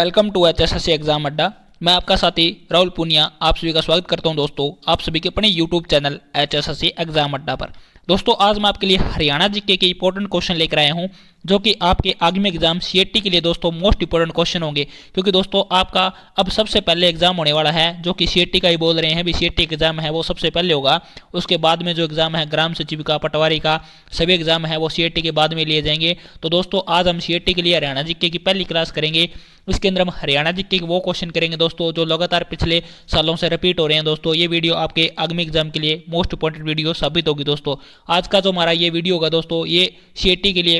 Welcome to HSSC exam अड्डा। मैं आपका साथी राहुल पुनिया आप सभी का स्वागत करता हूं दोस्तों, आप सभी के अपने यूट्यूब चैनल HSSC एग्जाम अड्डा पर। दोस्तों आज मैं आपके लिए हरियाणा जीके के इंपॉर्टेंट क्वेश्चन लेकर आया हूं, जो कि आपके आगामी एग्जाम CET के लिए दोस्तों मोस्ट इंपॉर्टेंट क्वेश्चन होंगे। क्योंकि दोस्तों आपका अब सबसे पहले एग्जाम होने वाला है, जो कि CET का ही बोल रहे हैं भी। CET एग्जाम है वो सबसे पहले होगा, उसके बाद में जो एग्जाम है ग्राम सचिव का, पटवारी का, सभी एग्जाम है वो CET के बाद में लिए जाएंगे। तो दोस्तों आज हम CET के लिए हरियाणा जीके की पहली क्लास करेंगे। इसके अंदर हम हरियाणा जीके के वो क्वेश्चन करेंगे दोस्तों जो लगातार पिछले सालों से रिपीट हो रहे हैं। दोस्तों ये वीडियो आपके आगामी एग्जाम के लिए मोस्ट इंपॉर्टेंट वीडियो साबित होगी। दोस्तों आज का जो हमारा ये वीडियो होगा दोस्तों, ये CET के लिए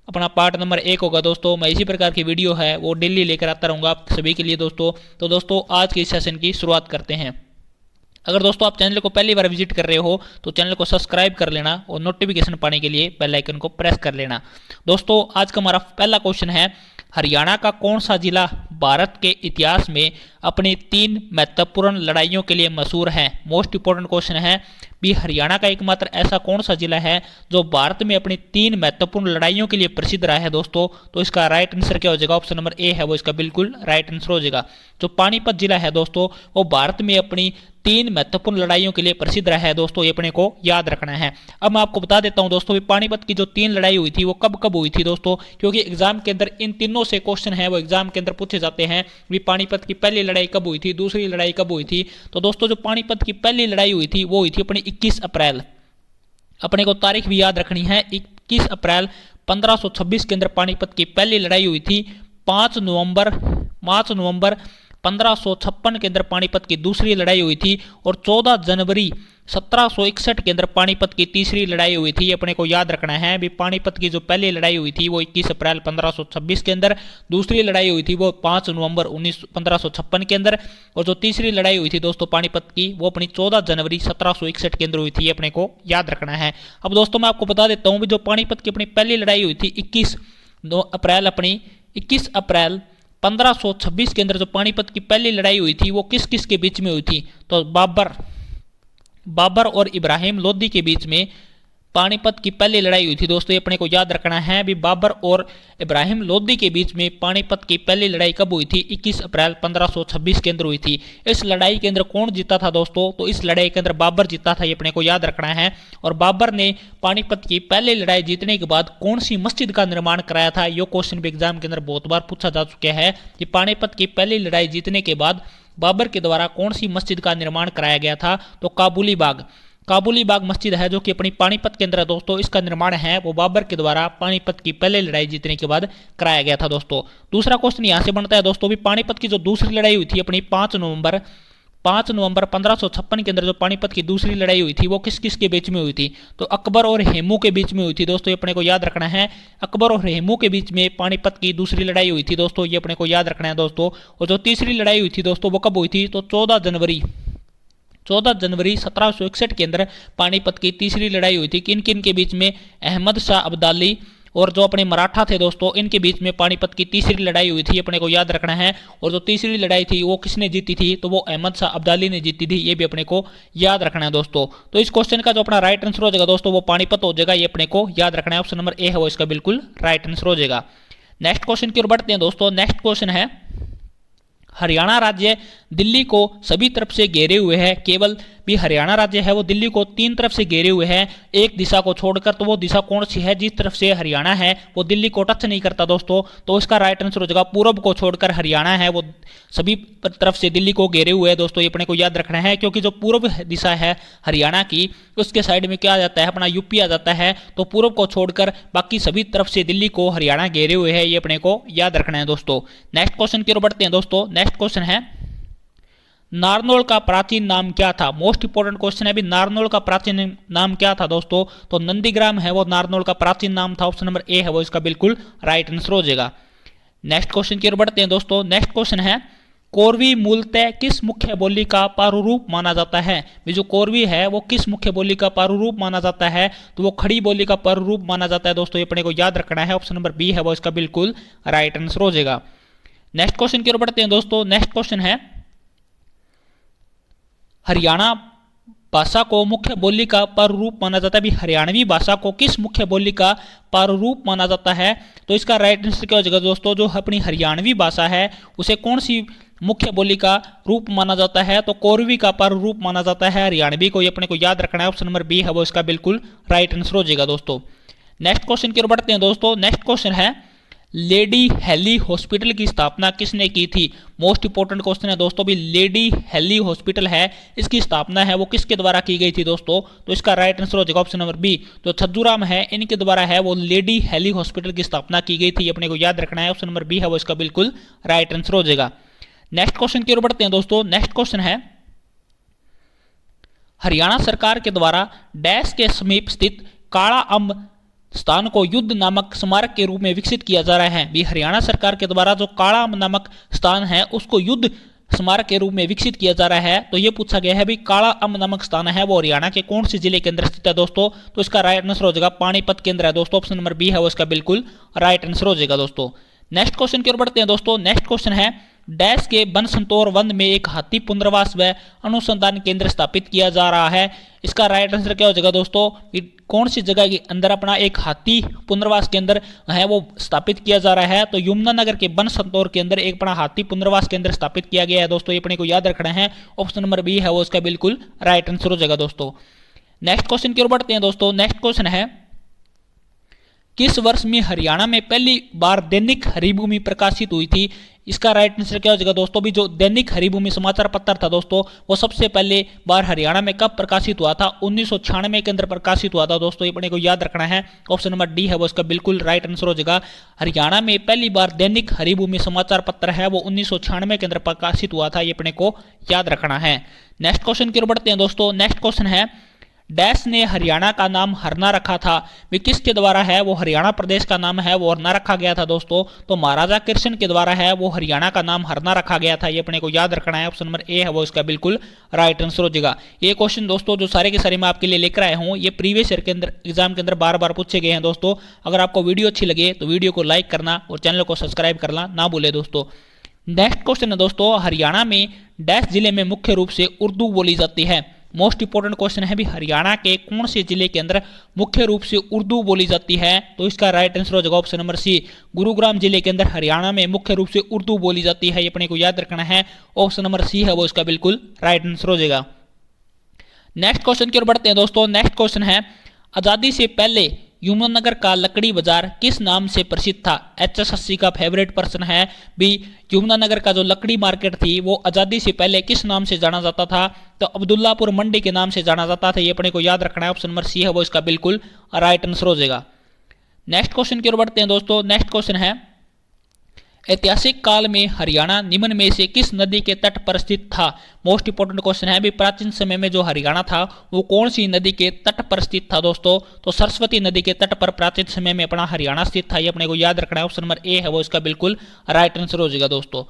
अपना पार्ट नंबर 1 होगा। दोस्तों मैं इसी प्रकार की वीडियो है वो डेली लेकर आता रहूँगा आप सभी के लिए दोस्तों। तो दोस्तों आज के इस सेशन की शुरुआत करते हैं। अगर दोस्तों आप चैनल को पहली बार विजिट कर रहे हो तो चैनल को सब्सक्राइब कर लेना और नोटिफिकेशन पाने के लिए बेल आइकन को प्रेस कर लेना। दोस्तों आज का हमारा पहला क्वेश्चन है, हरियाणा का कौन सा जिला भारत के इतिहास में अपनी 3 महत्वपूर्ण लड़ाइयों के लिए मशहूर है। मोस्ट इंपॉर्टेंट क्वेश्चन है भी, हरियाणा का एकमात्र ऐसा कौन सा जिला है जो भारत में अपनी 3 महत्वपूर्ण लड़ाइयों के लिए प्रसिद्ध रहा है दोस्तों। तो इसका राइट आंसर क्या हो जाएगा, ऑप्शन नंबर ए है वो इसका बिल्कुल राइट आंसर हो जाएगा। जो पानीपत जिला है दोस्तों वो भारत में अपनी 3 महत्वपूर्ण लड़ाइयों के लिए प्रसिद्ध रहा है दोस्तों, ये अपने को याद रखना है। अब मैं आपको बता देता हूं दोस्तों, पानीपत की जो 3 लड़ाई हुई थी वो कब कब हुई थी दोस्तों, क्योंकि एग्जाम के अंदर इन तीनों से क्वेश्चन है वो एग्जाम के अंदर पूछे जाते हैं भी पानीपत की पहली लड़ाई कब हुई थी, दूसरी लड़ाई कब हुई थी। तो दोस्तों जो पानीपत की पहली लड़ाई हुई थी वो हुई थी अपनी 21 अप्रैल। अपने को तारीख भी याद रखनी है, 21 अप्रैल 1526 के अंदर पानीपत की पहली लड़ाई हुई थी। 5 नवंबर 1556 के अंदर पानीपत की दूसरी लड़ाई हुई थी और 14 जनवरी 1761 के अंदर पानीपत की तीसरी लड़ाई हुई थी। अपने को याद रखना है भी पानीपत की जो पहली लड़ाई हुई थी वो 21 अप्रैल 1526 के अंदर, दूसरी लड़ाई हुई थी वो 5 नवंबर 1556 के अंदर, और जो तीसरी लड़ाई हुई थी दोस्तों पानीपत की वो अपनी 14 जनवरी 1761 के अंदर हुई थी। अपने को याद रखना है। अब दोस्तों मैं आपको बता देता हूँ भी जो पानीपत की अपनी पहली लड़ाई हुई थी 21 अप्रैल 1526 के अंदर जो पानीपत की पहली लड़ाई हुई थी वो किस किस के बीच में हुई थी। तो बाबर और इब्राहिम लोदी के बीच में पानीपत की पहली लड़ाई हुई थी दोस्तों, ये अपने को याद रखना है भी। बाबर और इब्राहिम लोदी के बीच में पानीपत की पहली लड़ाई कब हुई थी, 21 अप्रैल 1526 के अंदर हुई थी। इस लड़ाई के अंदर कौन जीता था दोस्तों, तो इस लड़ाई के अंदर बाबर जीता था, ये अपने को याद रखना है। और बाबर ने पानीपत की पहली लड़ाई जीतने के बाद कौन सी मस्जिद का निर्माण कराया था, ये क्वेश्चन भी एग्जाम के अंदर बहुत बार पूछा जा चुका है कि पानीपत की पहली लड़ाई जीतने के बाद बाबर के द्वारा कौन सी मस्जिद का निर्माण कराया गया था। तो काबुली बाग मस्जिद है जो कि अपनी पानीपत के अंदर है दोस्तों, इसका निर्माण है वो बाबर के द्वारा पानीपत की पहले लड़ाई जीतने के बाद कराया गया था दोस्तों। दूसरा क्वेश्चन यहां से बनता है दोस्तों भी, पानीपत की जो दूसरी लड़ाई हुई थी अपनी 5 नवंबर 1556 के अंदर जो पानीपत की दूसरी लड़ाई हुई थी वो किस किस के बीच में हुई थी। तो अकबर और हेमू के बीच में हुई थी दोस्तों, ये अपने को याद रखना है। अकबर और हेमू के बीच में पानीपत की दूसरी लड़ाई हुई थी दोस्तों, ये अपने को याद रखना है दोस्तों। और जो तीसरी लड़ाई हुई थी दोस्तों वो कब हुई थी, तो 14 जनवरी 1761 के अंदर पानीपत की तीसरी लड़ाई हुई थी। किन किन के बीच में, अहमद शाह अब्दाली और जो अपने मराठा थे दोस्तों, इनके बीच में पानीपत की तीसरी लड़ाई हुई थी, अपने को याद रखना है। और जो तीसरी लड़ाई थी वो किसने जीती थी, तो वो अहमद शाह अब्दाली ने जीती थी, ये भी अपने को याद रखना है दोस्तों। तो इस क्वेश्चन का जो अपना राइट आंसर हो जाएगा दोस्तों वो पानीपत हो जाएगा, ये अपने को याद रखना है। ऑप्शन नंबर ए है वो इसका बिल्कुल राइट आंसर हो जाएगा। नेक्स्ट क्वेश्चन की ओर बढ़ते हैं दोस्तों। नेक्स्ट क्वेश्चन है, हरियाणा राज्य दिल्ली को सभी तरफ से घेरे हुए है, केवल भी हरियाणा राज्य है वो दिल्ली को 3 तरफ से घेरे हुए है एक दिशा को छोड़कर। तो वो दिशा कौन सी है जिस तरफ से हरियाणा है वो दिल्ली को टच नहीं करता दोस्तों। तो इसका राइट आंसर हो जाएगा पूर्व को छोड़कर हरियाणा है वो सभी तरफ से दिल्ली को घेरे हुए है दोस्तों, ये अपने को याद रखना है। क्योंकि जो पूर्व दिशा है हरियाणा की उसके साइड में क्या आ जाता है, अपना यूपी आ जाता है। तो पूर्व को छोड़कर बाकी सभी तरफ से दिल्ली को हरियाणा घेरे हुए है, ये अपने को याद रखना है दोस्तों। नेक्स्ट क्वेश्चन की ओर बढ़ते हैं दोस्तों। नेक्स्ट क्वेश्चन है, नारनौल का प्राचीन नाम क्या था। मोस्ट इंपोर्टेंट क्वेश्चन है भी, नारनौल का प्राचीन नाम क्या था दोस्तों। तो नंदीग्राम है वो नारनौल का प्राचीन नाम था, ऑप्शन नंबर ए है वो इसका बिल्कुल राइट आंसर हो जाएगा। नेक्स्ट क्वेश्चन की ओर बढ़ते हैं दोस्तों। नेक्स्ट क्वेश्चन है, कोरवी मूलतः किस मुख्य बोली का पारुरूप माना जाता है। जो कोरवी है वो किस मुख्य बोली का पारुरूप माना जाता है, तो वो खड़ी बोली का पारुरूप माना जाता है दोस्तों, ये अपने को याद रखना है। ऑप्शन नंबर बी है वो इसका बिल्कुल राइट आंसर हो जाएगा। नेक्स्ट क्वेश्चन की ओर बढ़ते हैं दोस्तों। नेक्स्ट क्वेश्चन है, हरियाणा भाषा को मुख्य बोली का प्रारूप माना जाता है? भी हरियाणवी भाषा को किस मुख्य बोली का प्रारूप माना जाता है? तो इसका राइट आंसर क्या हो जाएगा दोस्तों? जो अपनी हरियाणवी भाषा है उसे कौन सी मुख्य बोली का रूप माना जाता है? तो कोरवी का प्रारूप माना जाता है हरियाणवी को। ये अपने को याद रखना है। ऑप्शन नंबर बी है वो इसका बिल्कुल राइट आंसर हो जाएगा दोस्तों। नेक्स्ट क्वेश्चन की ओर बढ़ते हैं दोस्तों। नेक्स्ट क्वेश्चन है लेडी हेली हॉस्पिटल की स्थापना किसने की थी? मोस्ट इंपोर्टेंट क्वेश्चन है दोस्तों। भी लेडी हेली हॉस्पिटल है, इसकी स्थापना है वो किसके द्वारा की गई थी दोस्तों? तो इसका राइट आंसर हो जाएगा ऑप्शन नंबर बी। तो छज्जूराम है, इनके द्वारा है वो लेडी हेली हॉस्पिटल की स्थापना की गई थी। अपने को याद रखना है। ऑप्शन नंबर बी है वो इसका बिल्कुल राइट आंसर हो जाएगा। नेक्स्ट क्वेश्चन की ओर बढ़ते हैं दोस्तों। नेक्स्ट क्वेश्चन है हरियाणा सरकार के द्वारा डैश के समीप स्थित काला अम्ब स्थान को युद्ध नामक स्मारक के रूप में विकसित किया जा रहा है। भी हरियाणा सरकार के द्वारा जो काला अम्ब नामक स्थान है उसको युद्ध स्मारक के रूप में विकसित किया जा रहा है। तो ये पूछा गया है भी काला अम्ब नामक स्थान है वो हरियाणा के कौन से जिले के अंदर स्थित है दोस्तों? तो इसका राइट आंसर हो जाएगा पानीपत के अंदर है दोस्तों। ऑप्शन नंबर बी है वो इसका बिल्कुल राइट आंसर हो जाएगा दोस्तों। नेक्स्ट क्वेश्चन की ओर बढ़ते हैं दोस्तों। नेक्स्ट क्वेश्चन है डैश के बनसंतोर वन में एक हाथी पुनर्वास व अनुसंधान केंद्र स्थापित किया जा रहा है। इसका राइट आंसर क्या हो जाएगा दोस्तों? कौन सी जगह के अंदर अपना एक हाथी पुनर्वास केंद्र है वो स्थापित किया जा रहा है? तो यमुनानगर के बनसंतोर के अंदर एक अपना हाथी पुनर्वास केंद्र स्थापित किया गया है दोस्तों। ये अपने को याद रखना है। ऑप्शन नंबर बी है वो इसका बिल्कुल राइट आंसर हो जाएगा दोस्तों। नेक्स्ट क्वेश्चन की ओर बढ़ते हैं दोस्तों। नेक्स्ट क्वेश्चन है किस वर्ष में हरियाणा में पहली बार दैनिक हरिभूमि प्रकाशित हुई थी? इसका राइट आंसर क्या हो जाएगा दोस्तों? भी जो दैनिक हरिभूमि समाचार पत्र था दोस्तों वो सबसे पहले बार हरियाणा में कब प्रकाशित हुआ था? 1996 के अंदर प्रकाशित हुआ था दोस्तों। ये अपने को याद रखना है। ऑप्शन नंबर डी है वो इसका बिल्कुल राइट आंसर हो जाएगा। हरियाणा में पहली बार दैनिक हरिभूमि समाचार पत्र है वो 1996 के अंदर प्रकाशित हुआ था। ये अपने को याद रखना है। नेक्स्ट क्वेश्चन की ओर बढ़ते हैं दोस्तों। नेक्स्ट क्वेश्चन है डैश ने हरियाणा का नाम हरना रखा था? वे किसके द्वारा है वो हरियाणा प्रदेश का नाम है वो हरना रखा गया था दोस्तों? तो महाराजा कृष्ण के द्वारा है वो हरियाणा का नाम हरना रखा गया था। ये अपने को याद रखना है। ऑप्शन नंबर ए है वो इसका बिल्कुल राइट आंसर हो जाएगा। ये क्वेश्चन दोस्तों जो सारे के सारे मैं आपके लिए लेकर आया हूँ ये प्रीवियस ईयर के अंदर एग्जाम के अंदर बार बार पूछे गए हैं दोस्तों। अगर आपको वीडियो अच्छी लगे तो वीडियो को लाइक करना और चैनल को सब्सक्राइब करना ना भूले दोस्तों। नेक्स्ट क्वेश्चन है दोस्तों हरियाणा में डैश जिले में मुख्य रूप से उर्दू बोली जाती है? मोस्ट इंपोर्टेंट क्वेश्चन है भी हरियाणा के कौन से जिले के अंदर मुख्य रूप से उर्दू बोली जाती है? तो इसका राइट आंसर हो जाएगा ऑप्शन नंबर सी। गुरुग्राम जिले के अंदर हरियाणा में मुख्य रूप से उर्दू बोली जाती है। ये अपने को याद रखना है। ऑप्शन नंबर सी है वो इसका बिल्कुल राइट आंसर हो जाएगा। नेक्स्ट क्वेश्चन की ओर बढ़ते हैं दोस्तों। नेक्स्ट क्वेश्चन है आजादी से पहले यमुनानगर का लकड़ी बाजार किस नाम से प्रसिद्ध था? HSSC का फेवरेट पर्सन है भी यमुनानगर का जो लकड़ी मार्केट थी वो आजादी से पहले किस नाम से जाना जाता था? तो अब्दुल्लापुर मंडी के नाम से जाना जाता था। ये अपने को याद रखना है। ऑप्शन नंबर सी है वो इसका बिल्कुल राइट आंसर हो जाएगा। नेक्स्ट क्वेश्चन की ओर बढ़ते हैं दोस्तों। नेक्स्ट क्वेश्चन है ऐतिहासिक काल में हरियाणा निम्न में से किस नदी के तट पर स्थित था? मोस्ट इंपोर्टेंट क्वेश्चन है भी प्राचीन समय में जो हरियाणा था वो कौन सी नदी के तट पर स्थित था दोस्तों? तो सरस्वती नदी के तट पर प्राचीन समय में अपना हरियाणा स्थित था। ये अपने को याद रखना है। ऑप्शन नंबर ए है वो इसका बिल्कुल राइट आंसर हो जाएगा दोस्तों।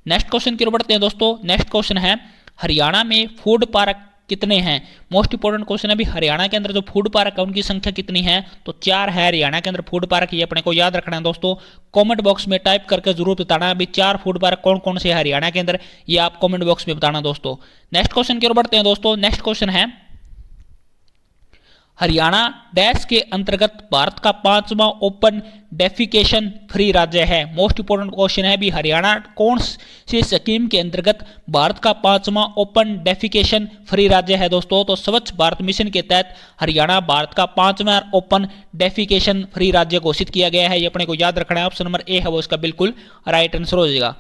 नेक्स्ट क्वेश्चन की ओर बढ़ते हैं दोस्तों। नेक्स्ट क्वेश्चन है हरियाणा में फूड पार्क कितने हैं? मोस्ट इंपोर्टेंट क्वेश्चन है भी हरियाणा के अंदर जो फूड पार्क है उनकी संख्या कितनी है? तो 4 है हरियाणा के अंदर फूड पार्क। ये अपने को याद रखना है दोस्तों। कमेंट बॉक्स में टाइप करके जरूर बताना है भी 4 फूड पार्क कौन कौन से हरियाणा के अंदर, ये आप कमेंट बॉक्स में बताना दोस्तों। नेक्स्ट क्वेश्चन की ओर बढ़ते हैं दोस्तों। नेक्स्ट क्वेश्चन है हरियाणा डैश के अंतर्गत भारत का 5वां ओपन डेफिकेशन फ्री राज्य है? मोस्ट इंपोर्टेंट क्वेश्चन है भी हरियाणा कौन सी स्कीम के अंतर्गत भारत का 5वां ओपन डेफिकेशन फ्री राज्य है दोस्तों? तो स्वच्छ भारत मिशन के तहत हरियाणा भारत का 5वां ओपन डेफिकेशन फ्री राज्य घोषित किया गया है। ये अपने को याद रखना है। ऑप्शन नंबर ए है वो इसका बिल्कुल राइट आंसर हो जाएगा।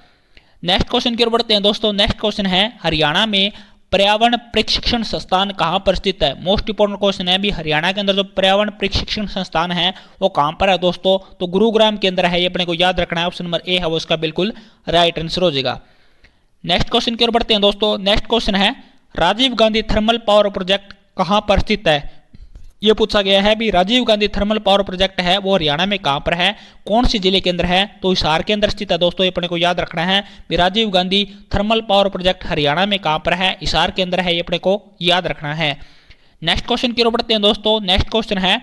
नेक्स्ट क्वेश्चन की ओर बढ़ते हैं दोस्तों। नेक्स्ट क्वेश्चन है हरियाणा में पर्यावरण प्रशिक्षण संस्थान कहां पर स्थित है? मोस्ट इंपोर्टेंट क्वेश्चन है भी हरियाणा के अंदर जो पर्यावरण प्रशिक्षण संस्थान है वो कहां पर है दोस्तों? तो गुरुग्राम के अंदर है। ये अपने को याद रखना है। ऑप्शन नंबर ए है वो इसका बिल्कुल राइट आंसर हो जाएगा। नेक्स्ट क्वेश्चन की ओर बढ़ते हैं दोस्तों। नेक्स्ट क्वेश्चन है Rajiv Gandhi thermal power project कहां पर स्थित है? ये पूछा गया है भी Rajiv Gandhi thermal power project है वो हरियाणा में कहां पर है, कौन सी जिले के अंदर है? तो हिसार के अंदर स्थित है दोस्तों। ये अपने को याद रखना है भी Rajiv Gandhi thermal power project Haryana में कहां पर है? हिसार के अंदर है। ये अपने को याद रखना है। नेक्स्ट क्वेश्चन की ओर बढ़ते हैं दोस्तों। नेक्स्ट क्वेश्चन है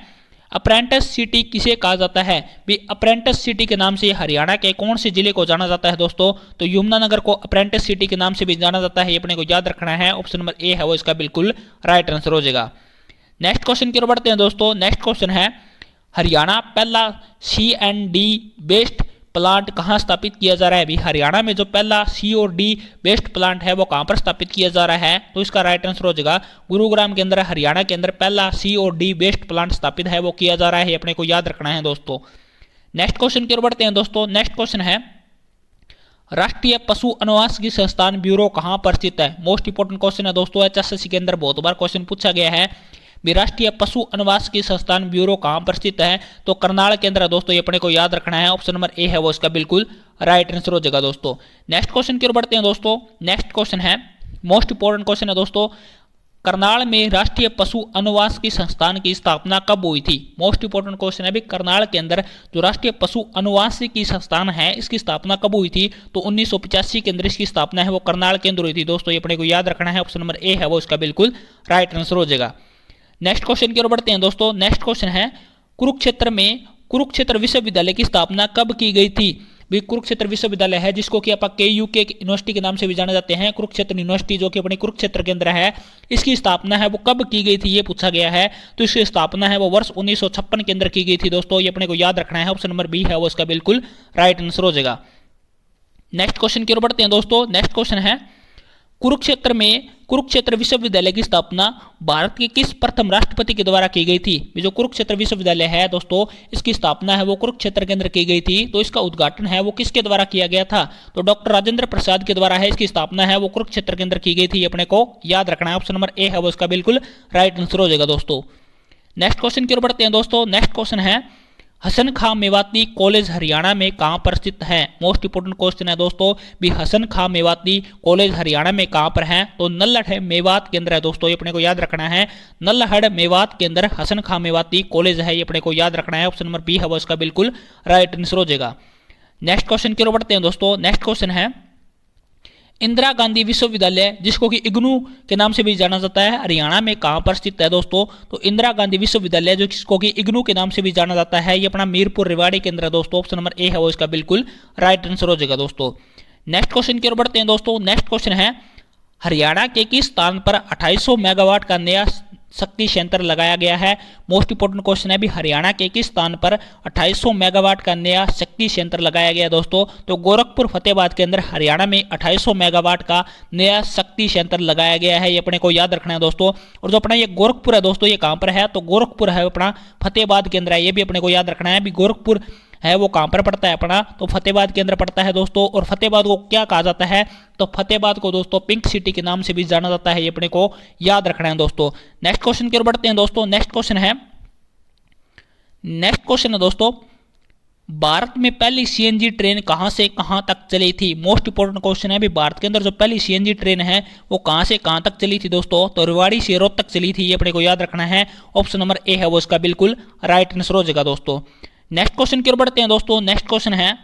अप्रेंटिस सिटी किसे कहा जाता है? भी अप्रेंटिस सिटी के नाम से हरियाणा के कौन से जिले को जाना जाता है दोस्तों? तो यमुनानगर को अप्रेंटिस सिटी के नाम से भी जाना जाता है, ये अपने को याद रखना है। ऑप्शन नंबर ए है वो इसका बिल्कुल राइट आंसर हो जाएगा। नेक्स्ट क्वेश्चन की ओर बढ़ते हैं दोस्तों। नेक्स्ट क्वेश्चन है हरियाणा पहला C&D बेस्ड प्लांट कहाँ स्थापित किया जा रहा है? भी हरियाणा में जो पहला C&D बेस्ड प्लांट है वो कहाँ पर स्थापित किया जा रहा है? तो इसका राइट आंसर हो जाएगा गुरुग्राम के अंदर, हरियाणा के अंदर पहला C&D बेस्ड प्लांट स्थापित है वो किया जा रहा है, अपने को याद रखना है दोस्तों। नेक्स्ट क्वेश्चन की ओर बढ़ते हैं दोस्तों। नेक्स्ट क्वेश्चन है राष्ट्रीय पशु अनुवांशिकी संस्थान ब्यूरो कहाँ पर स्थित है? मोस्ट इंपोर्टेंट क्वेश्चन है दोस्तों, HSSC के अंदर बहुत बार क्वेश्चन पूछा गया है। राष्ट्रीय पशु अनुवांशिकी संस्थान ब्यूरो कहाँ पर स्थित है? तो करनाल के अंदर है दोस्तों, ये अपने को याद रखना है। ऑप्शन नंबर ए है वो इसका बिल्कुल राइट आंसर हो जाएगा दोस्तों। नेक्स्ट क्वेश्चन की ओर बढ़ते हैं दोस्तों। नेक्स्ट क्वेश्चन है मोस्ट इंपोर्टेंट क्वेश्चन है दोस्तों, करनाल में राष्ट्रीय पशु अनुवांशिकी संस्थान की स्थापना कब हुई थी? मोस्ट इंपोर्टेंट क्वेश्चन है, भी करनाल के अंदर जो राष्ट्रीय पशु अनुवांशिकी संस्थान है इसकी स्थापना कब हुई थी? तो 1985 के अंदर इसकी स्थापना है वो करनाल के अंदर हुई थी दोस्तों, ये अपने को याद रखना है। ऑप्शन नंबर ए है वो इसका बिल्कुल राइट आंसर हो जाएगा। नेक्स्ट क्वेश्चन की ओर बढ़ते हैं दोस्तों। नेक्स्ट क्वेश्चन है कुरुक्षेत्र में कुरुक्षेत्र विश्वविद्यालय की स्थापना कब की गई थी? भी कुरुक्षेत्र विश्वविद्यालय है जिसको कि आप KUK यूनिवर्सिटी के नाम से भी जाने जाते हैं, कुरुक्षेत्र यूनिवर्सिटी जो कि अपने कुरुक्षेत्र के अंदर है, इसकी स्थापना है वो कब की गई थी ये पूछा गया है। तो इसकी स्थापना है वो वर्ष 1956 के अंदर की गई थी दोस्तों, ये अपने को याद रखना है। ऑप्शन नंबर बी है वो इसका बिल्कुल राइट आंसर हो जाएगा। नेक्स्ट क्वेश्चन की ओर बढ़ते हैं दोस्तों। नेक्स्ट क्वेश्चन है कुरुक्षेत्र में कुरुक्षेत्र विश्वविद्यालय की स्थापना भारत के किस प्रथम राष्ट्रपति के द्वारा की गई थी? जो कुरुक्षेत्र विश्वविद्यालय है दोस्तों इसकी स्थापना है वो कुरुक्षेत्र के अंदर की गई थी, तो इसका उद्घाटन है वो किसके द्वारा किया गया था? तो डॉक्टर राजेंद्र प्रसाद के द्वारा है, इसकी स्थापना है वो कुरुक्षेत्र के अंदर की गई थी, अपने को याद रखना है। ऑप्शन नंबर ए है वो इसका बिल्कुल राइट आंसर हो जाएगा दोस्तों। नेक्स्ट क्वेश्चन की ओर बढ़ते हैं दोस्तों। नेक्स्ट क्वेश्चन है हसन खां मेवाती कॉलेज हरियाणा में कहां पर स्थित है? मोस्ट इंपोर्टेंट क्वेश्चन है दोस्तों, भी हसन खां मेवाती कॉलेज हरियाणा में कहां पर है? तो नल्हड़ मेवात के अंदर है दोस्तों, ये अपने को याद रखना है। नल्हड़ मेवात के अंदर हसन खां मेवाती कॉलेज है, ये अपने को याद रखना है। ऑप्शन नंबर बी है वो इसका बिल्कुल राइट आंसर हो जाएगा। नेक्स्ट क्वेश्चन की ओर बढ़ते हैं दोस्तों। नेक्स्ट क्वेश्चन है इंदिरा गांधी विश्वविद्यालय जिसको कि इग्नू के नाम से भी जाना जाता है, हरियाणा में कहां पर स्थित है दोस्तों? तो इंदिरा गांधी विश्वविद्यालय जो जिसको कि इग्नू के नाम से भी जाना जाता है, ये अपना मीरपुर रेवाड़ी के अंदर है दोस्तों। ऑप्शन नंबर ए है वो इसका बिल्कुल राइट आंसर हो जाएगा दोस्तों। नेक्स्ट क्वेश्चन की ओर बढ़ते हैं दोस्तों। नेक्स्ट क्वेश्चन है हरियाणा के किस स्थान पर 2800 मेगावाट का नया शक्ति संयंत्र लगाया गया है? मोस्ट इंपोर्टेंट क्वेश्चन है, भी हरियाणा के किस स्थान पर 2800 मेगावाट का नया शक्ति संयंत्र लगाया गया दोस्तों? तो गोरखपुर फतेहाबाद के अंदर हरियाणा में 2800 मेगावाट का नया शक्ति संयंत्र लगाया गया है, ये अपने को याद रखना है दोस्तों। और जो अपना ये गोरखपुर है दोस्तों, ये कहां पर है? तो गोरखपुर है अपना फतेहाबाद के अंदर है, ये भी अपने को याद रखना है। भी गोरखपुर है वो कहां पर पड़ता है अपना? तो फतेहाबाद के अंदर पड़ता है दोस्तों। और फतेहाबाद को क्या कहा जाता है? तो फतेहाबाद को दोस्तों पिंक सिटी के नाम से भी जाना जाता है, ये अपने को याद रखना है दोस्तों। नेक्स्ट क्वेश्चन की ओर बढ़ते हैं दोस्तों। नेक्स्ट क्वेश्चन है दोस्तों भारत में पहली CNG ट्रेन कहां से कहां तक चली थी? मोस्ट इंपोर्टेंट क्वेश्चन है, भी भारत के अंदर जो पहली CNG ट्रेन है वो कहां से कहां तक चली थी दोस्तों? तो रेवाड़ी से रोहतक तक चली थी, ये अपने को याद रखना है। ऑप्शन नंबर ए है वो इसका बिल्कुल राइट आंसर हो जाएगा दोस्तों। नेक्स्ट क्वेश्चन की ओर बढ़ते हैं दोस्तों। नेक्स्ट क्वेश्चन है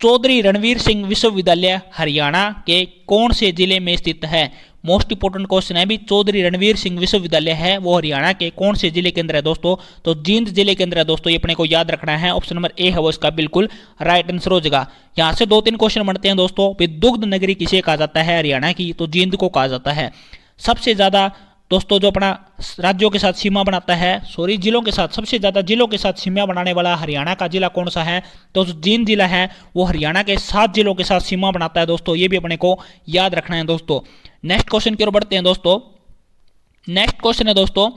चौधरी रणवीर सिंह विश्वविद्यालय हरियाणा के कौन से जिले में स्थित है? मोस्ट इंपोर्टेंट क्वेश्चन है, भी चौधरी रणवीर सिंह विश्वविद्यालय है वो हरियाणा के कौन से जिले के अंदर है दोस्तों? तो जींद जिले के अंदर है दोस्तों, ये अपने को याद रखना है। ऑप्शन नंबर ए है वो इसका बिल्कुल राइट आंसर हो जाएगा। यहाँ से 2-3 क्वेश्चन बनते हैं दोस्तों। दुग्ध नगरी किसे कहा जाता है हरियाणा की? तो जींद को कहा जाता है। सबसे ज्यादा दोस्तों जो अपना राज्यों के साथ सीमा बनाता है, जिलों के साथ, सबसे ज्यादा जिलों के साथ सीमा बनाने वाला हरियाणा का जिला कौन सा है? तो जींद जिला है वो हरियाणा के 7 जिलों के साथ सीमा बनाता है दोस्तों, ये भी अपने को याद रखना है दोस्तों। नेक्स्ट क्वेश्चन की ओर बढ़ते हैं दोस्तों। नेक्स्ट क्वेश्चन है दोस्तों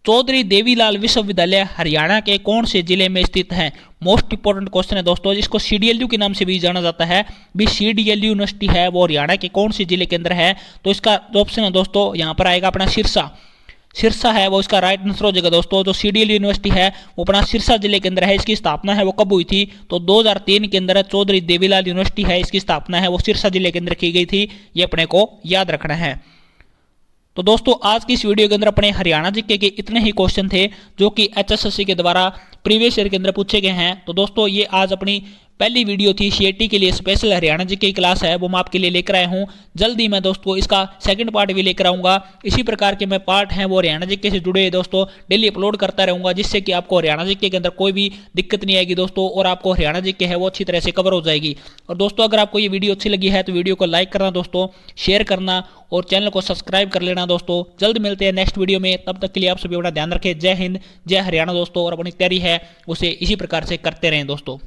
चौधरी देवीलाल विश्वविद्यालय हरियाणा के कौन से जिले में स्थित है? मोस्ट इंपोर्टेंट क्वेश्चन है दोस्तों, जिसको CDLU के नाम से भी जाना जाता है। भी CDLU यूनिवर्सिटी है वो हरियाणा के कौन से जिले के अंदर है? तो इसका ऑप्शन है दोस्तों यहाँ पर आएगा अपना सिरसा है वो इसका राइट आंसर हो जाएगा दोस्तों। जो CDLU यूनिवर्सिटी है वो अपना सिरसा जिले के अंदर है, इसकी स्थापना है वो कब हुई थी? तो 2003 के अंदर चौधरी देवीलाल यूनिवर्सिटी है, इसकी स्थापना है वो सिरसा जिले के अंदर की गई थी, ये अपने को याद रखना है। तो दोस्तों आज की इस वीडियो के अंदर अपने हरियाणा जीके के इतने ही क्वेश्चन थे जो कि HSSC के द्वारा प्रीवियस ईयर के अंदर पूछे गए हैं। तो दोस्तों ये आज अपनी पहली वीडियो थी सीएटी के लिए स्पेशल हरियाणा जीके की क्लास है, वो मैं आपके लिए लेकर आया हूँ। जल्दी मैं दोस्तों इसका सेकंड पार्ट भी लेकर आऊँगा। इसी प्रकार के मैं पार्ट हैं वो हरियाणा जीके से जुड़े दोस्तों डेली अपलोड करता रहूँगा, जिससे कि आपको हरियाणा जीके के अंदर कोई भी दिक्कत नहीं आएगी दोस्तों, और आपको हरियाणा जीके है वो अच्छी तरह से कवर हो जाएगी। और दोस्तों अगर आपको ये वीडियो अच्छी लगी है तो वीडियो को लाइक करना दोस्तों, शेयर करना और चैनल को सब्सक्राइब कर लेना दोस्तों। जल्द मिलते हैं नेक्स्ट वीडियो में, तब तक के लिए आप सभी अपना ध्यान रखें। जय हिंद, जय हरियाणा दोस्तों, और अपनी तैयारी है उसे इसी प्रकार से करते रहें दोस्तों।